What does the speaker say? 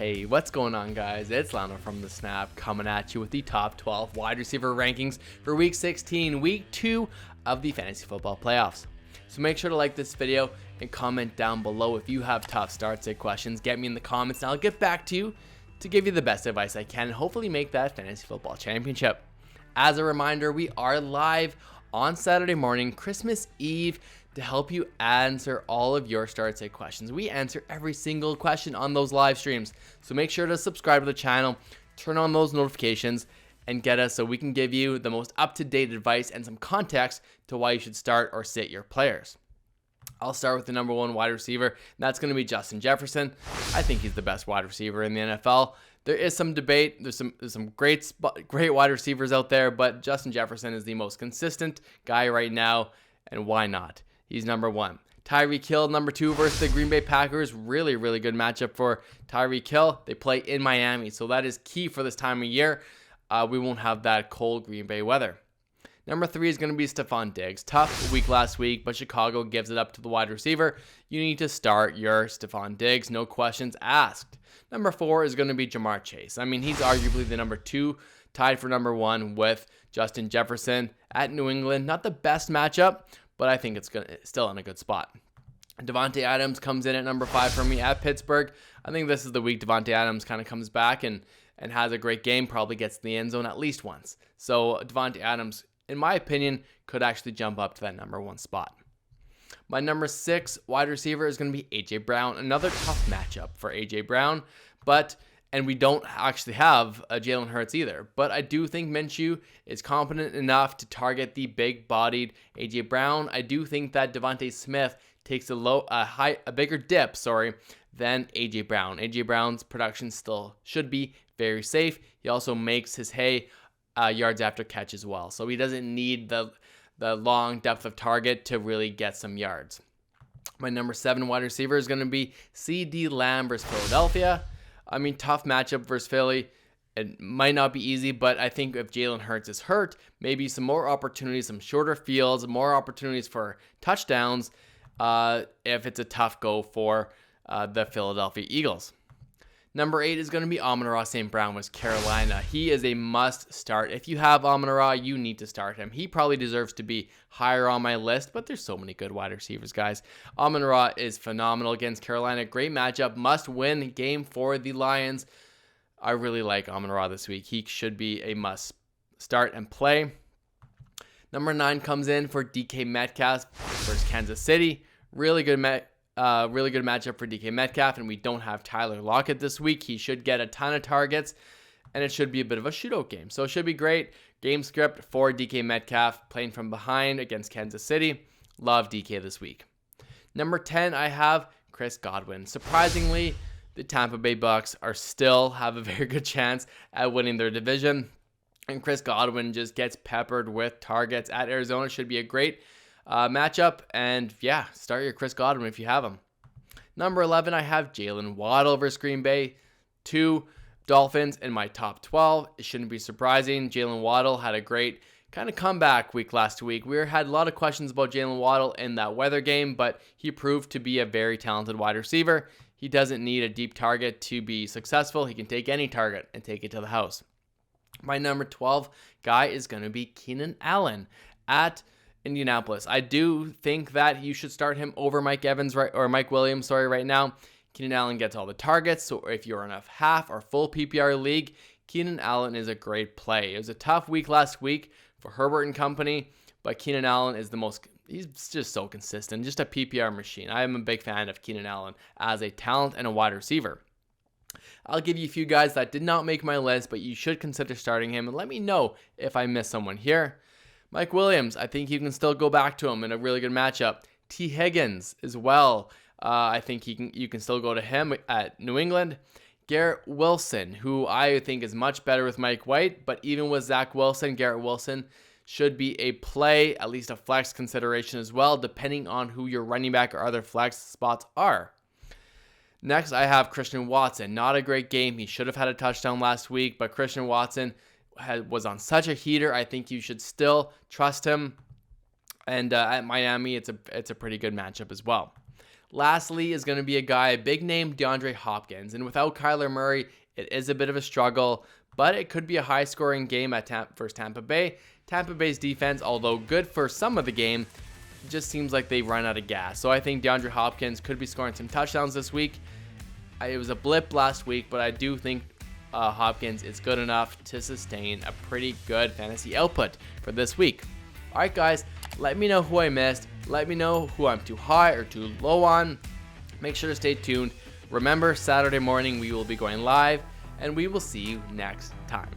Hey, what's going on, guys? It's Lando from The Snap coming at you with the top 12 wide receiver rankings for Week 16, Week 2 of the Fantasy Football Playoffs. So make sure to like this video and comment down below if you have tough start sit questions. Get me in the comments and I'll get back to you to give you the best advice I can and hopefully make that Fantasy Football Championship. As a reminder, we are live on Saturday morning, Christmas Eve, to help you answer all of your start sit questions. We answer every single question on those live streams. So make sure to subscribe to the channel, turn on those notifications, and get us so we can give you the most up-to-date advice and some context to why you should start or sit your players. I'll start with the number one wide receiver, and that's going to be Justin Jefferson. I think he's the best wide receiver in the NFL. There is some debate. There's some great wide receivers out there, but Justin Jefferson is the most consistent guy right now, and why not? He's number one. Tyreek Hill, number two, versus the Green Bay Packers. Really, really good matchup for Tyreek Hill. They play in Miami, so that is key for this time of year. We won't have that cold Green Bay weather. Number three is going to be Stephon Diggs. Tough week last week, but Chicago gives it up to the wide receiver. You need to start your Stephon Diggs, no questions asked. Number four is going to be Jamar Chase. I mean, he's arguably the number two, tied for number one with Justin Jefferson at New England. Not the best matchup, but I think it's still in a good spot. Davante Adams comes in at number five for me at Pittsburgh. I think this is the week Davante Adams kind of comes back and has a great game, probably gets in the end zone at least once. So Davante Adams, in my opinion, could actually jump up to that number one spot. My number six wide receiver is going to be A.J. Brown. Another tough matchup for A.J. Brown, and we don't actually have a Jalen Hurts either. But I do think Minshew is competent enough to target the big-bodied A.J. Brown. I do think that Devontae Smith takes a bigger dip, than A.J. Brown. A.J. Brown's production still should be very safe. He also makes his yards after catch as well. So he doesn't need the long depth of target to really get some yards. My number seven wide receiver is going to be C.D. Lamb versus Philadelphia. I mean, tough matchup versus Philly. It might not be easy, but I think if Jalen Hurts is hurt, maybe some more opportunities, some shorter fields, more opportunities for touchdowns if it's a tough go for the Philadelphia Eagles. Number eight is going to be Amon-Ra St. Brown with Carolina. He is a must start. If you have Amon-Ra, you need to start him. He probably deserves to be higher on my list, but there's so many good wide receivers, guys. Amon-Ra is phenomenal against Carolina. Great matchup. Must win game for the Lions. I really like Amon-Ra this week. He should be a must start and play. Number nine comes in for DK Metcalf versus Kansas City. Really good matchup for DK Metcalf, and we don't have Tyler Lockett this week. He should get a ton of targets, and it should be a bit of a shootout game. So it should be great. Game script for DK Metcalf, playing from behind against Kansas City. Love DK this week. Number 10, I have Chris Godwin. Surprisingly, the Tampa Bay Bucks still have a very good chance at winning their division, and Chris Godwin just gets peppered with targets at Arizona. Should be a great matchup, and yeah, start your Chris Godwin if you have him. Number 11, I have Jalen Waddle versus Green Bay. Two Dolphins in my top 12. It shouldn't be surprising. Jalen Waddle had a great kind of comeback week last week. We had a lot of questions about Jalen Waddle in that weather game, but he proved to be a very talented wide receiver. He doesn't need a deep target to be successful. He can take any target and take it to the house. My number 12 guy is going to be Keenan Allen at Indianapolis. I do think that you should start him over Mike Williams right now. Keenan Allen gets all the targets, so if you're in a half or full PPR league, Keenan Allen is a great play. It was a tough week last week for Herbert and company, but Keenan Allen is he's just so consistent, just a PPR machine. I am a big fan of Keenan Allen as a talent and a wide receiver. I'll give you a few guys that did not make my list, but you should consider starting him, and let me know if I miss someone here. Mike Williams, I think you can still go back to him in a really good matchup. T. Higgins as well. I think you can still go to him at New England. Garrett Wilson, who I think is much better with Mike White, but even with Zach Wilson, Garrett Wilson should be a play, at least a flex consideration as well, depending on who your running back or other flex spots are. Next, I have Christian Watson. Not a great game. He should have had a touchdown last week, but Christian Watson was on such a heater. I think you should still trust him. And at Miami, it's a pretty good matchup as well. Lastly is going to be a guy, a big name, DeAndre Hopkins. And without Kyler Murray, it is a bit of a struggle, but it could be a high-scoring game at versus Tampa Bay. Tampa Bay's defense, although good for some of the game, just seems like they run out of gas. So I think DeAndre Hopkins could be scoring some touchdowns this week. It was a blip last week, but I do think Hopkins is good enough to sustain a pretty good fantasy output for this week. All right, guys, let me know who I missed. Let me know who I'm too high or too low on. Make sure to stay tuned. Remember, Saturday morning we will be going live, and we will see you next time.